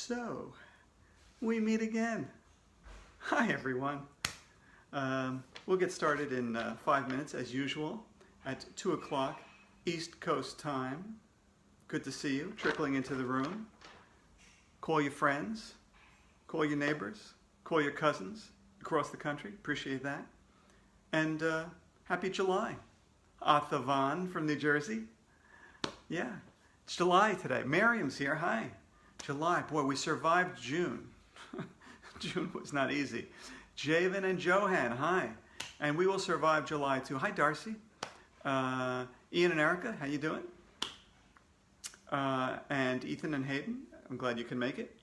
So, we meet again. Hi, everyone. We'll get started in 5 minutes, as usual, at 2 o'clock East Coast time. Good to see you, trickling into the room. Call your friends, call your neighbors, call your cousins across the country. Appreciate that. And happy July. Athavan from New Jersey. Yeah, it's July today. Miriam's here. Hi. July. Boy, we survived June. June was not easy. Javen and Johan. Hi. And we will survive July too. Hi, Darcy. Ian and Erica. How you doing? And Ethan and Hayden. I'm glad you can make it.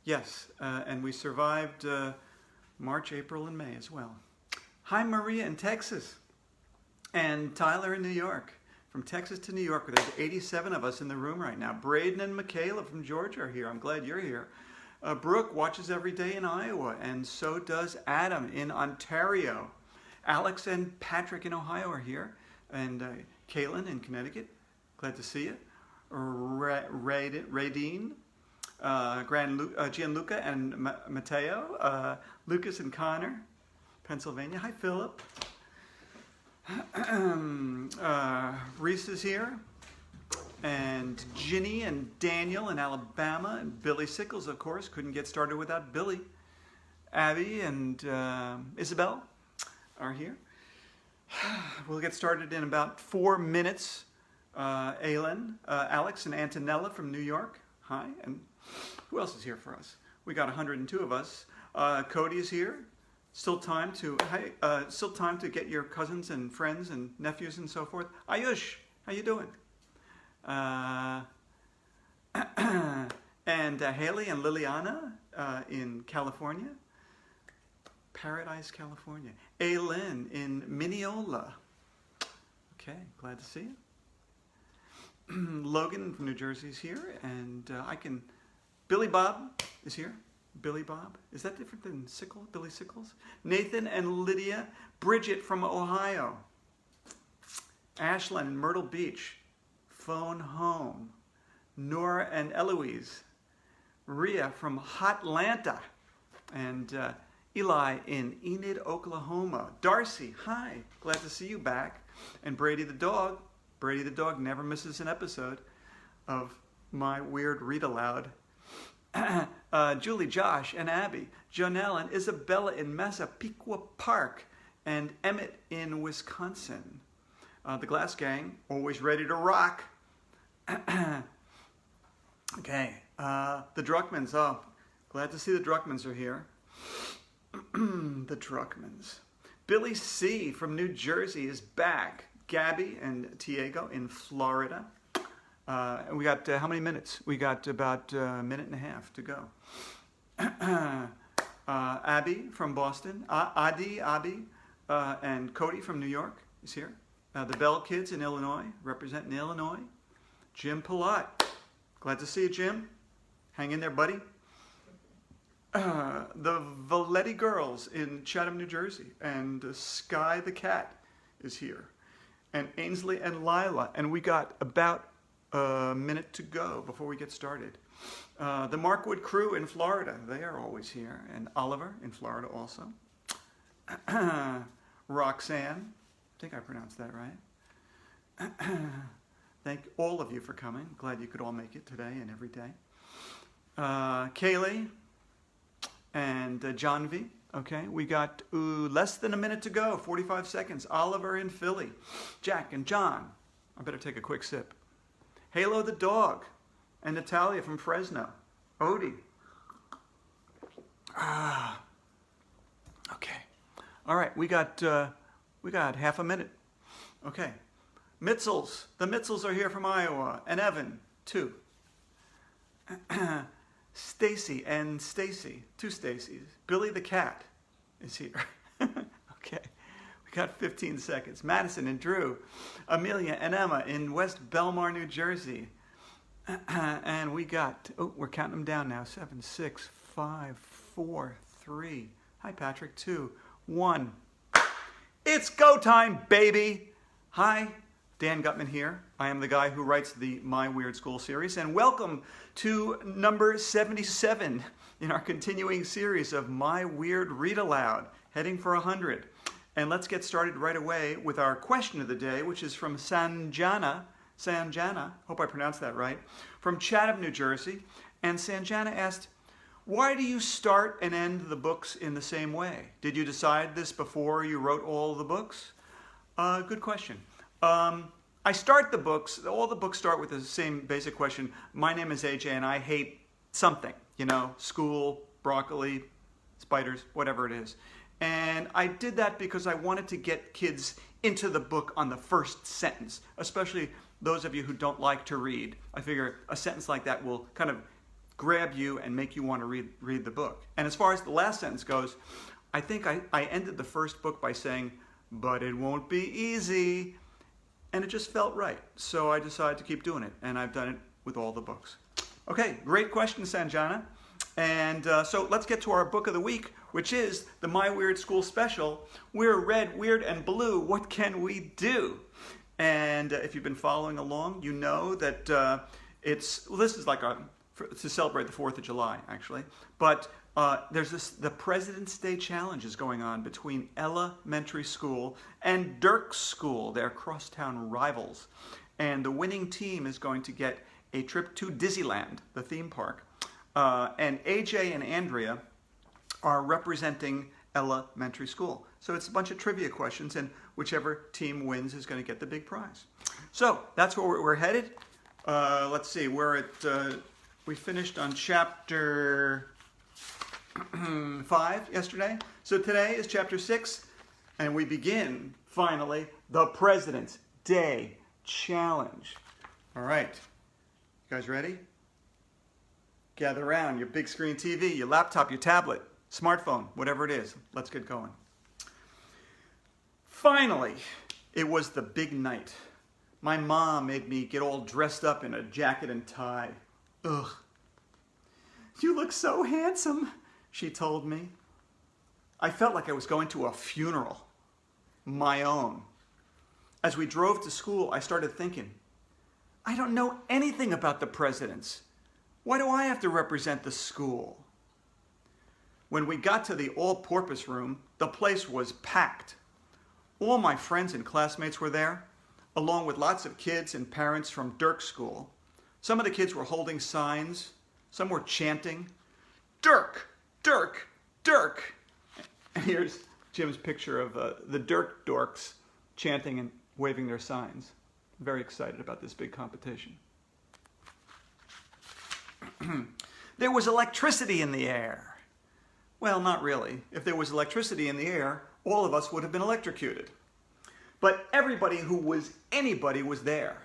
Yes. And we survived March, April, and May as well. Hi, Maria in Texas. And Tyler in New York. From Texas to New York. There's 87 of us in the room right now. Braden and Michaela from Georgia are here. I'm glad you're here. Brooke watches every day in Iowa, and so does Adam in Ontario. Alex and Patrick in Ohio are here, and Caitlin in Connecticut. Glad to see you. Radine, Gianluca and Matteo, Lucas and Connor, Pennsylvania. Hi, Philip. Reese is here, and Ginny and Daniel in Alabama, and Billy Sickles, of course. Couldn't get started without Billy. Abby and Isabel are here. We'll get started in about 4 minutes. Alex and Antonella from New York. Hi. And who else is here for us? We got 102 of us. Cody is here. Still time to get your cousins and friends and nephews and so forth. Ayush, how you doing? And Haley and Liliana in California. Paradise, California. Aylin in Mineola. Okay, glad to see you. Logan from New Jersey is here, and Billy Bob is here. Billy Bob. Is that different than Billy Sickles? Nathan and Lydia. Bridget from Ohio. Ashlyn in Myrtle Beach. Phone Home. Nora and Eloise. Rhea from Hotlanta. And Eli in Enid, Oklahoma. Darcy, hi. Glad to see you back. And Brady the dog. Brady the dog never misses an episode of my weird read aloud. Julie, Josh, and Abby. Jonelle and Isabella in Massapequa Park. And Emmett in Wisconsin. The Glass Gang, always ready to rock. Okay, the Druckmans. Oh, glad to see the Druckmans are here. The Druckmans. Billy C. from New Jersey is back. Gabby and Diego in Florida. And we got, how many minutes? We got about a minute and a half to go. Abby from Boston. Abby, and Cody from New York is here. The Bell Kids in Illinois, representing Illinois. Jim Palat. Glad to see you, Jim. Hang in there, buddy. The Valetti Girls in Chatham, New Jersey. And Sky the Cat is here. And Ainsley and Lila. And we got about a minute to go before we get started. The Markwood crew in Florida. They are always here. And Oliver in Florida also. Roxanne. I think I pronounced that right. Thank all of you for coming. Glad you could all make it today and every day. Kaylee and John V. Okay, we got less than a minute to go. 45 seconds. Oliver in Philly. Jack and John. I better take a quick sip. Halo the dog. And Natalia from Fresno. Odie. Okay. All right, we got half a minute. Okay. Mitzels. The Mitzels are here from Iowa. And Evan, too. Stacy and Stacy. Two Stacys. Billy the cat is here. Okay. We got 15 seconds. Madison and Drew. Amelia and Emma in West Belmar, New Jersey. And we got, we're counting them down now. 7, 6, 5, 4, 3. Hi, Patrick. 2, 1. It's go time, baby. Hi, Dan Gutman here. I am the guy who writes the My Weird School series, and welcome to number 77 in our continuing series of My Weird Read Aloud, heading for 100. And let's get started right away with our question of the day, which is from Sanjana, hope I pronounced that right, from Chatham, New Jersey. And Sanjana asked, why do you start and end the books in the same way? Did you decide this before you wrote all the books? Good question. I start the books, all the books start with the same basic question. My name is AJ and I hate something, school, broccoli, spiders, whatever it is. And I did that because I wanted to get kids into the book on the first sentence, especially those of you who don't like to read. I figure a sentence like that will kind of grab you and make you want to read the book. And as far as the last sentence goes, I think I ended the first book by saying, but it won't be easy. And it just felt right. So I decided to keep doing it. And I've done it with all the books. Okay, great question, Sanjana. And so let's get to our book of the week, which is the My Weird School Special. We're red, weird, and blue. What can we do? And if you've been following along, you know that this is like to celebrate the 4th of July, actually. But there's the President's Day Challenge is going on between Elementary School and Dirk School. They're crosstown rivals. And the winning team is going to get a trip to Disneyland, the theme park. And AJ and Andrea are representing Elementary School. So it's a bunch of trivia questions, and whichever team wins is going to get the big prize. So that's where we're headed. Let's see, we finished on chapter 5 yesterday. So today is chapter 6, and we begin, finally, the President's Day Challenge. All right, you guys ready? Gather around your big screen TV, your laptop, your tablet, smartphone, whatever it is. Let's get going. Finally, it was the big night. My mom made me get all dressed up in a jacket and tie. Ugh. You look so handsome, she told me. I felt like I was going to a funeral, my own. As we drove to school, I started thinking, I don't know anything about the presidents. Why do I have to represent the school? When we got to the all-purpose room, the place was packed. All my friends and classmates were there, along with lots of kids and parents from Dirk School. Some of the kids were holding signs. Some were chanting, Dirk, Dirk, Dirk. And here's Jim's picture of the Dirk dorks chanting and waving their signs. Very excited about this big competition. There was electricity in the air. Well, not really. If there was electricity in the air, all of us would have been electrocuted. But everybody who was anybody was there.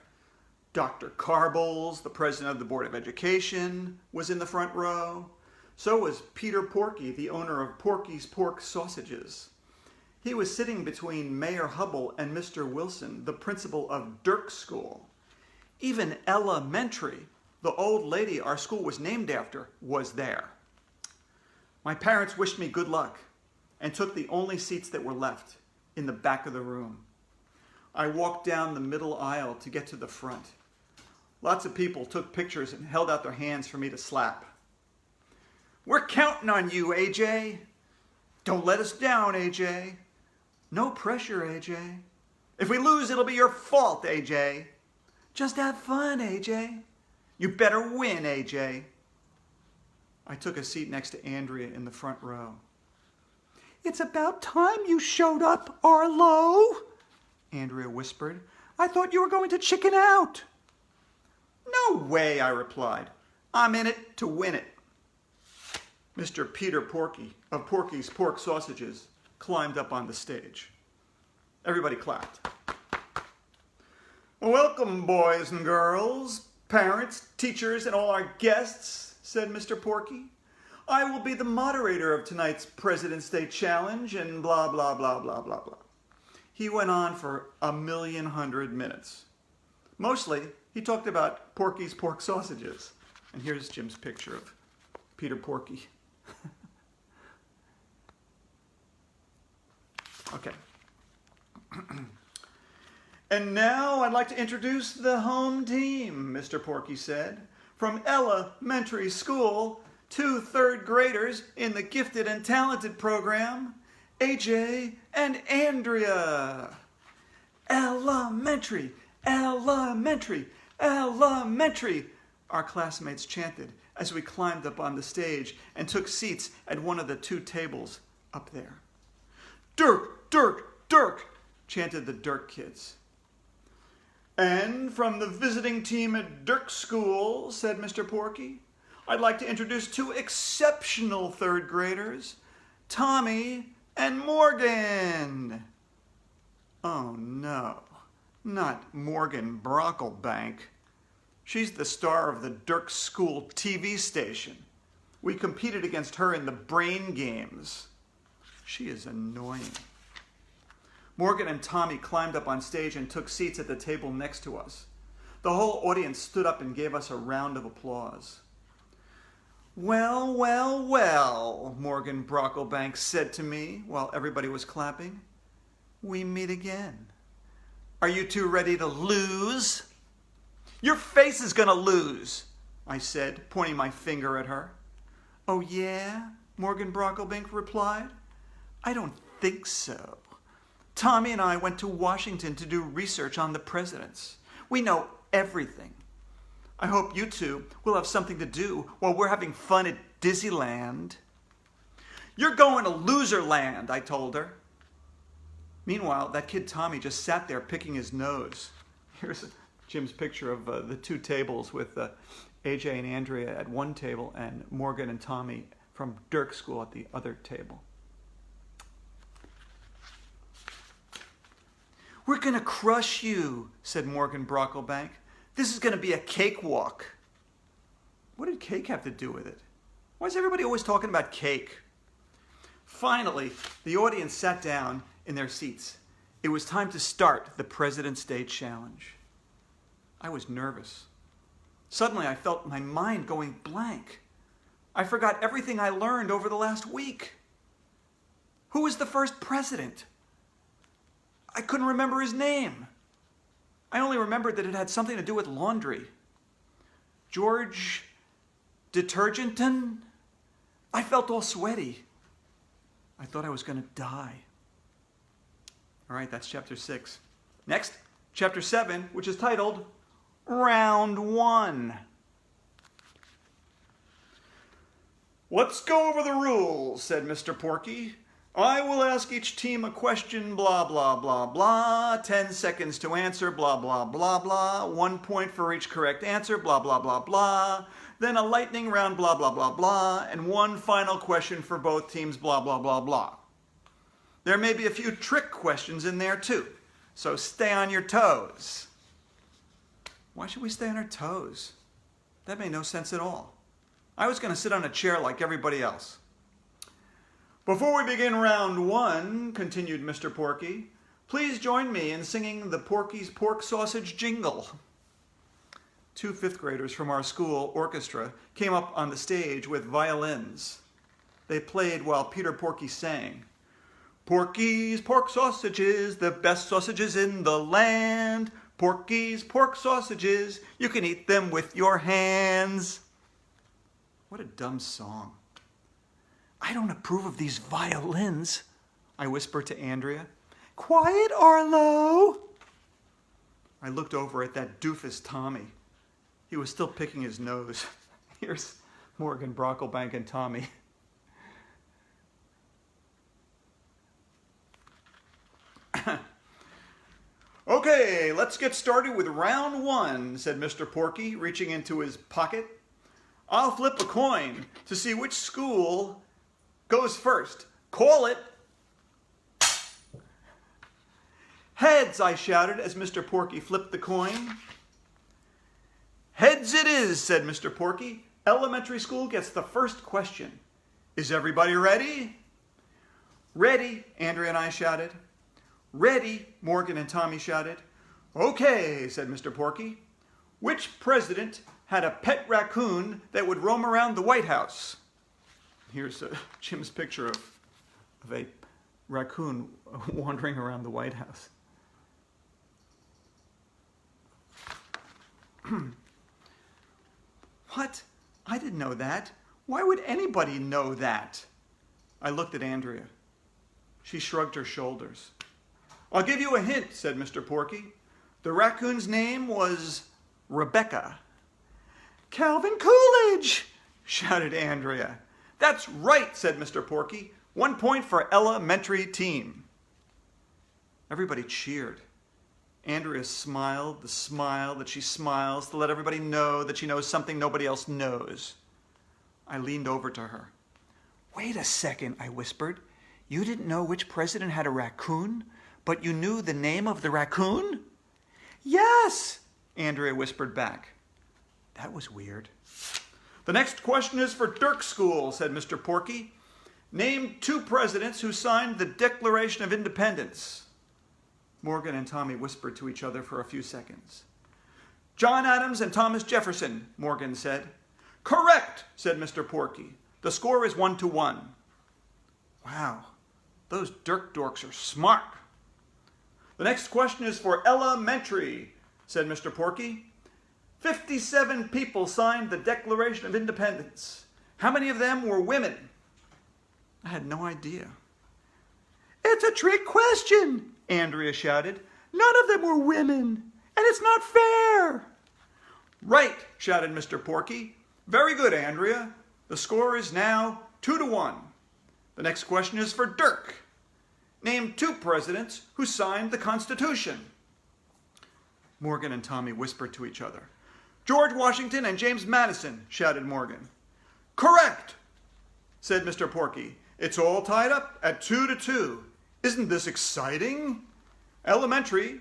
Dr. Carbles, the president of the Board of Education, was in the front row. So was Peter Porky, the owner of Porky's Pork Sausages. He was sitting between Mayor Hubble and Mr. Wilson, the principal of Dirk School. Even Elementary, the old lady our school was named after, was there. My parents wished me good luck and took the only seats that were left in the back of the room. I walked down the middle aisle to get to the front. Lots of people took pictures and held out their hands for me to slap. We're counting on you, AJ. Don't let us down, AJ. No pressure, AJ. If we lose, it'll be your fault, AJ. Just have fun, AJ. You better win, AJ. I took a seat next to Andrea in the front row. It's about time you showed up, Arlo, Andrea whispered. I thought you were going to chicken out. No way, I replied. I'm in it to win it. Mr. Peter Porky of Porky's Pork Sausages climbed up on the stage. Everybody clapped. Welcome, boys and girls, parents, teachers, and all our guests, said Mr. Porky. I will be the moderator of tonight's President's Day Challenge and blah, blah, blah, blah, blah, blah. He went on for 1,100,000 minutes. Mostly, he talked about Porky's Pork Sausages. And here's Jim's picture of Peter Porky. Okay. And now I'd like to introduce the home team, Mr. Porky said. From elementary school, 2 third graders in the gifted and talented program, AJ and Andrea. Elementary, elementary, elementary, our classmates chanted as we climbed up on the stage and took seats at one of the 2 tables up there. Dirk, Dirk, Dirk, chanted the Dirk kids. And from the visiting team at Dirk School, said Mr. Porky, I'd like to introduce 2 exceptional 3rd graders, Tommy and Morgan. Oh no, not Morgan Brocklebank. She's the star of the Dirk School TV station. We competed against her in the brain games. She is annoying. Morgan and Tommy climbed up on stage and took seats at the table next to us. The whole audience stood up and gave us a round of applause. Well, well, well, Morgan Brocklebank said to me while everybody was clapping. We meet again. Are you 2 ready to lose? Your face is gonna lose, I said, pointing my finger at her. Oh yeah? Morgan Brocklebank replied. I don't think so. Tommy and I went to Washington to do research on the presidents. We know everything. I hope you 2 will have something to do while we're having fun at Disneyland. You're going to Loserland, I told her. Meanwhile, that kid Tommy just sat there picking his nose. Here's Jim's picture of the 2 tables with AJ and Andrea at one table and Morgan and Tommy from Dirk School at the other table. We're going to crush you, said Morgan Brocklebank. This is going to be a cakewalk. What did cake have to do with it? Why is everybody always talking about cake? Finally, the audience sat down in their seats. It was time to start the President's Day Challenge. I was nervous. Suddenly, I felt my mind going blank. I forgot everything I learned over the last week. Who was the first president? I couldn't remember his name. I only remembered that it had something to do with laundry. George Detergenton? I felt all sweaty. I thought I was going to die. All right, that's chapter 6. Next, chapter 7, which is titled Round 1. Let's go over the rules, said Mr. Porky. I will ask each team a question, blah, blah, blah, blah, 10 seconds to answer, blah, blah, blah, blah, 1 point for each correct answer, blah, blah, blah, blah, then a lightning round, blah, blah, blah, blah, and 1 final question for both teams, blah, blah, blah, blah. There may be a few trick questions in there too, so stay on your toes. Why should we stay on our toes? That made no sense at all. I was going to sit on a chair like everybody else. Before we begin round 1, continued Mr. Porky, please join me in singing the Porky's Pork Sausage Jingle. 2 5th graders from our school orchestra came up on the stage with violins. They played while Peter Porky sang. Porky's pork sausages, the best sausages in the land. Porky's pork sausages, you can eat them with your hands. What a dumb song. I don't approve of these violins, I whispered to Andrea. Quiet, Arlo. I looked over at that doofus Tommy. He was still picking his nose. Here's Morgan Brocklebank and Tommy. Okay, let's get started with round 1, said Mr. Porky, reaching into his pocket. I'll flip a coin to see which school goes first. Call it. Heads, I shouted as Mr. Porky flipped the coin. Heads it is, said Mr. Porky. Elementary school gets the first question. Is everybody ready? Ready, Andrea and I shouted. Ready, Morgan and Tommy shouted. Okay, said Mr. Porky. Which president had a pet raccoon that would roam around the White House? Here's Jim's picture of a raccoon wandering around the White House. What? I didn't know that. Why would anybody know that? I looked at Andrea. She shrugged her shoulders. I'll give you a hint, said Mr. Porky. The raccoon's name was Rebecca. Calvin Coolidge, shouted Andrea. That's right, said Mr. Porky. 1 point for elementary team. Everybody cheered. Andrea smiled the smile that she smiles to let everybody know that she knows something nobody else knows. I leaned over to her. Wait a second, I whispered. You didn't know which president had a raccoon, but you knew the name of the raccoon? Yes, Andrea whispered back. That was weird. The next question is for Dirk School, said Mr. Porky. Name 2 presidents who signed the Declaration of Independence. Morgan and Tommy whispered to each other for a few seconds. John Adams and Thomas Jefferson, Morgan said. Correct, said Mr. Porky. The score is 1-1. Wow, those Dirk dorks are smart. The next question is for elementary, said Mr. Porky. 57 people signed the Declaration of Independence. How many of them were women? I had no idea. It's a trick question, Andrea shouted. None of them were women, and it's not fair. Right, shouted Mr. Porky. Very good, Andrea. The score is now 2-1. The next question is for Dirk. Name 2 presidents who signed the Constitution. Morgan and Tommy whispered to each other. George Washington and James Madison, shouted Morgan. Correct, said Mr. Porky. It's all tied up at 2-2. Isn't this exciting? Elementary.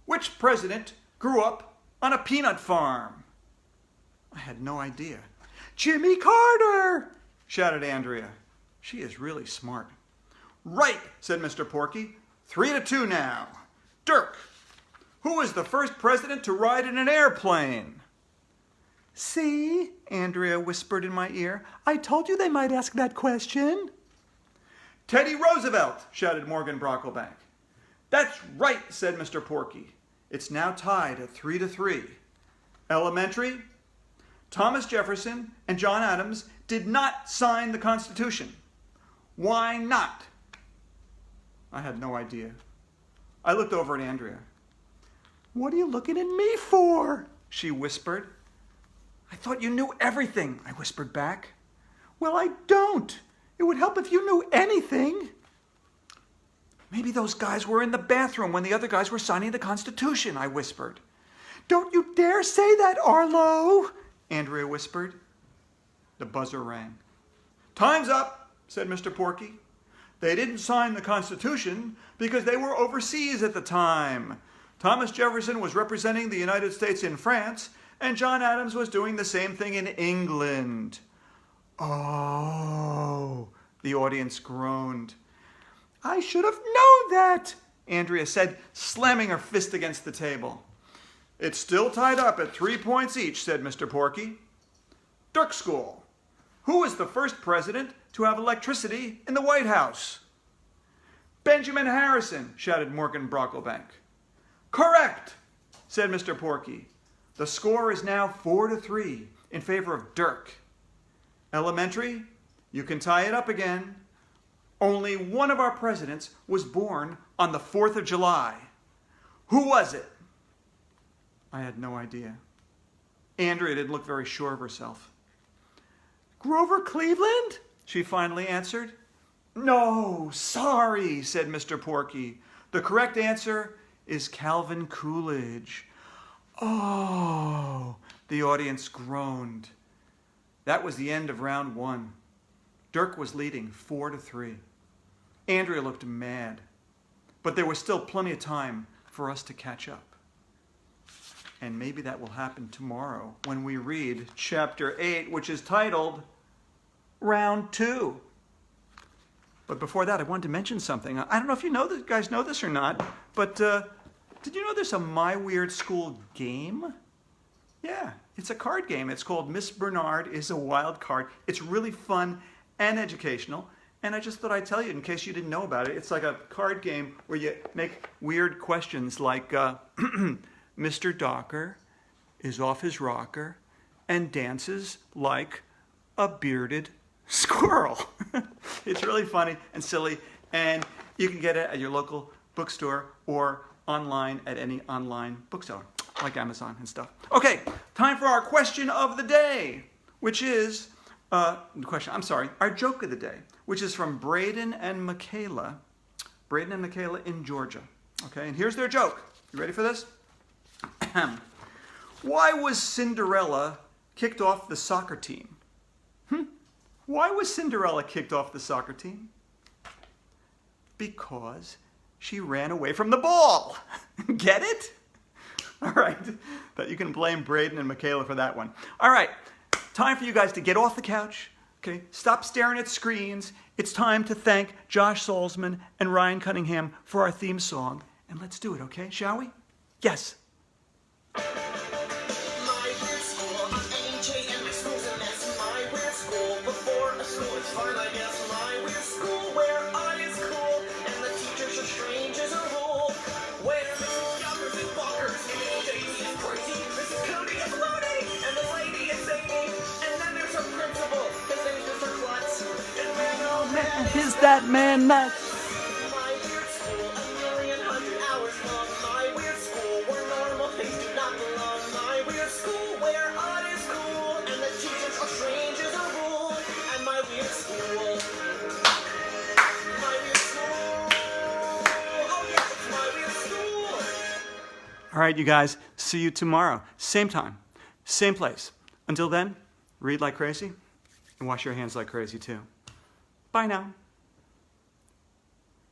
Which president grew up on a peanut farm? I had no idea. Jimmy Carter, shouted Andrea. She is really smart. Right, said Mr. Porky. 3-2 now. Dirk, who was the first president to ride in an airplane? See, Andrea whispered in my ear. I told you they might ask that question. Teddy Roosevelt, shouted Morgan Brocklebank. That's right, said Mr. Porky. It's now tied at 3-3. Elementary. Thomas Jefferson and John Adams did not sign the Constitution. Why not? I had no idea. I looked over at Andrea. What are you looking at me for? She whispered. I thought you knew everything, I whispered back. Well, I don't. It would help if you knew anything. Maybe those guys were in the bathroom when the other guys were signing the Constitution, I whispered. Don't you dare say that, Arlo, Andrea whispered. The buzzer rang. Time's up, said Mr. Porky. They didn't sign the Constitution because they were overseas at the time. Thomas Jefferson was representing the United States in France, and John Adams was doing the same thing in England. Oh, the audience groaned. I should have known that, Andrea said, slamming her fist against the table. It's still tied up at 3 points each, said Mr. Porky. Dirk School. Who was the first president to have electricity in the White House? Benjamin Harrison, shouted Morgan Brocklebank. Correct, said Mr. Porky. The score is now 4-3 in favor of Dirk. Elementary, you can tie it up again. Only one of our presidents was born on the 4th of July. Who was it? I had no idea. Andrea didn't look very sure of herself. Grover Cleveland? She finally answered. No, sorry, said Mr. Porky. The correct answer is Calvin Coolidge. Oh, the audience groaned. That was the end of round 1. Dirk was leading 4-3. Andrea looked mad, but there was still plenty of time for us to catch up. And maybe that will happen tomorrow when we read chapter 8, which is titled Round 2. But before that, I wanted to mention something. I don't know if you guys know this or not, but did you know there's a My Weird School game? Yeah, it's a card game. It's called Miss Bernard is a Wild Card. It's really fun and educational. And I just thought I'd tell you in case you didn't know about it. It's like a card game where you make weird questions like, Mr. Docker, is off his rocker and dances like a bearded squirrel. It's really funny and silly, and you can get it at your local bookstore or online at any online bookstore, like Amazon and stuff. Okay, time for our question of the day, which is, our joke of the day, which is from Braden and Michaela. Braden and Michaela in Georgia. Okay, and here's their joke. You ready for this? Why was Cinderella kicked off the soccer team? Why was Cinderella kicked off the soccer team? Because she ran away from the ball. Get it? All right. That you can blame Braden and Michaela for that one. All right. Time for you guys to get off the couch. Okay. Stop staring at screens. It's time to thank Josh Salzman and Ryan Cunningham for our theme song. And let's do it, okay? Shall we? Yes. Is that man nuts? My weird school, a million hundred hours long. My weird school, where normal things do not belong. My weird school, where art is cool, and the teachers are strange as a rule. And my weird school, oh yeah, it's my weird school. All right, you guys, see you tomorrow. Same time, same place. Until then, read like crazy and wash your hands like crazy too. Bye now.